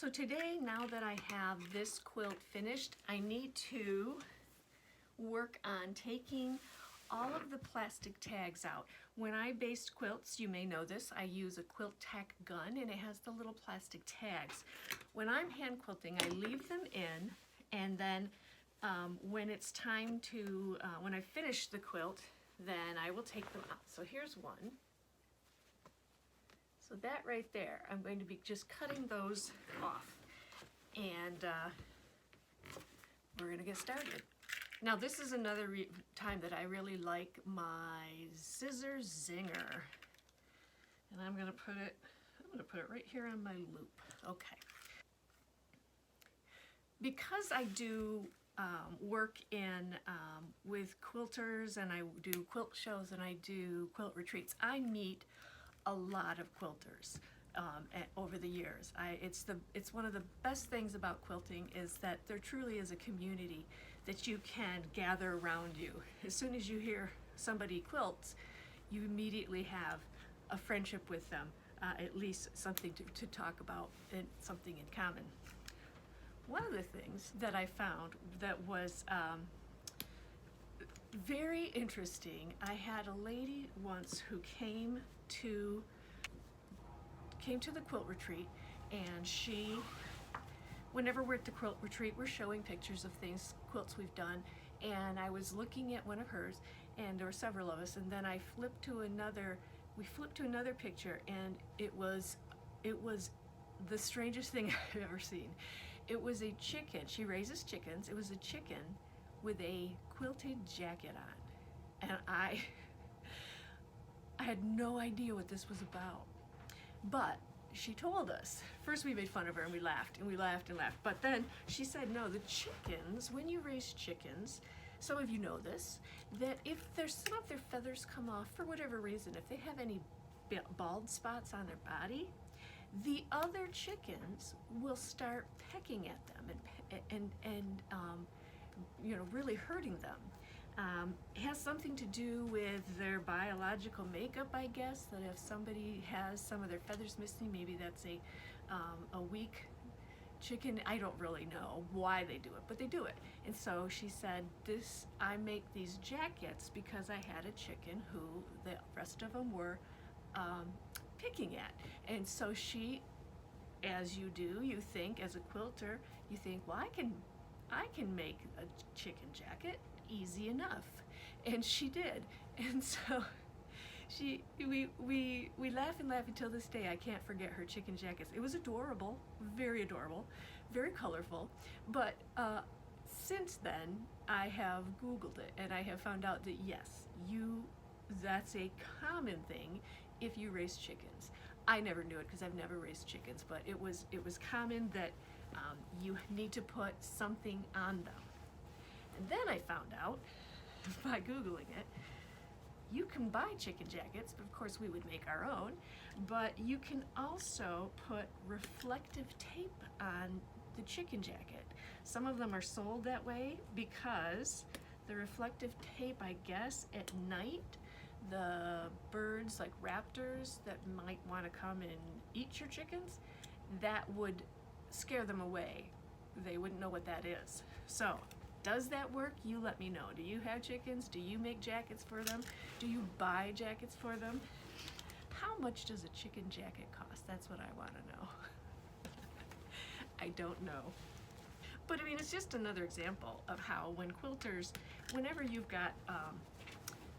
So today, now that I have this quilt finished, I need to work on taking all of the plastic tags out. When I baste quilts, you may know this, I use a quilt tack gun and it has the little plastic tags. When I'm hand quilting, I leave them in, and then when it's time to, when I finish the quilt, then I will take them out. So here's one. So that right there, I'm going to be just cutting those off, and we're going to get started. Now this is another time that I really like my scissor zinger, and I'm going to put it right here on my loop. Okay. Because I do work in with quilters, and I do quilt shows, and I do quilt retreats, I meet a lot of quilters over the years. It's one of the best things about quilting is that there truly is a community that you can gather around you. As soon as you hear somebody quilts, you immediately have a friendship with them, at least something to talk about and something in common. One of the things that I found that was very interesting, I had a lady once who came to the quilt retreat, and she, whenever we're at the quilt retreat, we're showing pictures of things, quilts we've done, and I was looking at one of hers, and there were several of us, and then we flipped to another picture, and it was the strangest thing I've ever seen. It was a chicken. She raises chickens. It was a chicken with a quilted jacket on, and I had no idea what this was about. But she told us. First we made fun of her and we laughed and we laughed and laughed. But then she said, no, the chickens, when you raise chickens, some of you know this, that if some of their feathers come off for whatever reason, if they have any bald spots on their body, the other chickens will start pecking at them and you know, really hurting them. It has something to do with their biological makeup, I guess, that if somebody has some of their feathers missing, maybe that's a weak chicken. I don't really know why they do it, but they do it. And so she said, I make these jackets because I had a chicken who the rest of them were picking at. And so she, as you do, you think as a quilter, you think, well, I can make a chicken jacket easy enough. And she did. And so we laugh and laugh until this day. I can't forget her chicken jackets. It was adorable, very colorful. But since then, I have Googled it, and I have found out that yes, that's a common thing if you raise chickens. I never knew it because I've never raised chickens, but it was common that you need to put something on them. And then I found out by Googling it, you can buy chicken jackets, but of course we would make our own, but you can also put reflective tape on the chicken jacket. Some of them are sold that way because the reflective tape, I guess, at night, the birds like raptors that might want to come and eat your chickens, that would scare them away. They wouldn't know what that is. So, does that work? You let me know. Do you have chickens? Do you make jackets for them? Do you buy jackets for them? How much does a chicken jacket cost? That's what I want to know. I don't know. But I mean, it's just another example of how when quilters, whenever you've got,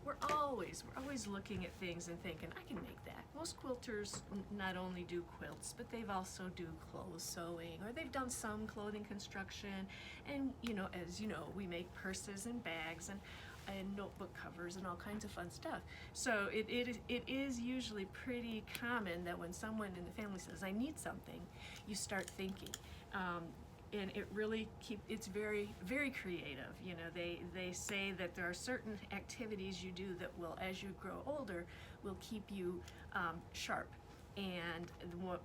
we're always looking at things and thinking, I can make that. Most quilters not only do quilts, but they've also do clothes sewing, or they've done some clothing construction, and you know, as you know, we make purses and bags and notebook covers and all kinds of fun stuff. So it is usually pretty common that when someone in the family says, I need something, you start thinking. And it really it's very, very creative. You know, they say that there are certain activities you do that will, as you grow older, will keep you sharp. And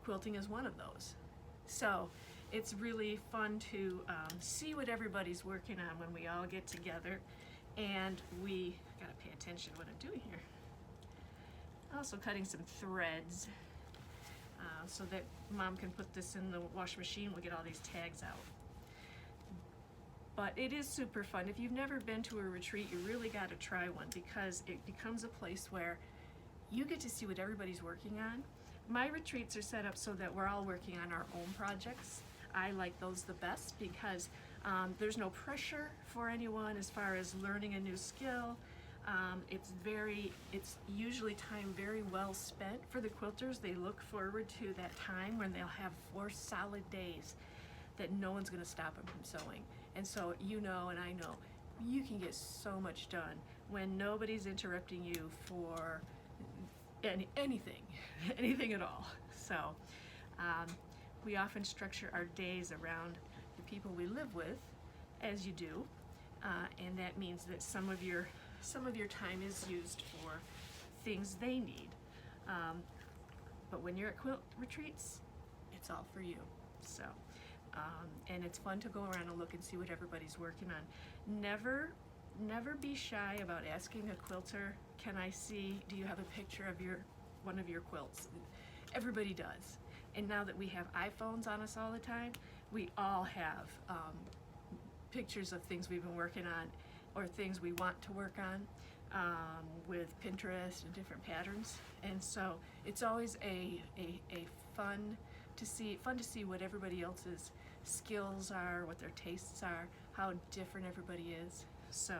quilting is one of those. So it's really fun to see what everybody's working on when we all get together. And we gotta pay attention to what I'm doing here. Also cutting some threads. so that Mom can put this in the wash machine. We'll get all these tags out. But it is super fun. If you've never been to a retreat, you really got to try one, because it becomes a place where you get to see what everybody's working on. My retreats are set up so that we're all working on our own projects. I like those the best because there's no pressure for anyone as far as learning a new skill. It's usually time very well spent for the quilters. They look forward to that time when they'll have 4 solid days that no one's going to stop them from sewing. And so you know, and I know, you can get so much done when nobody's interrupting you for anything, anything at all. So we often structure our days around the people we live with, as you do, and that means that some of your time is used for things they need. But when you're at quilt retreats, it's all for you. So, and it's fun to go around and look and see what everybody's working on. Never be shy about asking a quilter, can I see, do you have a picture of one of your quilts? Everybody does. And now that we have iPhones on us all the time, we all have pictures of things we've been working on or things we want to work on with Pinterest and different patterns. And so it's always a fun to see what everybody else's skills are, what their tastes are, how different everybody is. So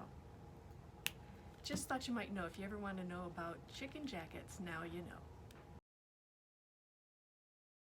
just thought you might know. If you ever want to know about chicken jackets, now you know.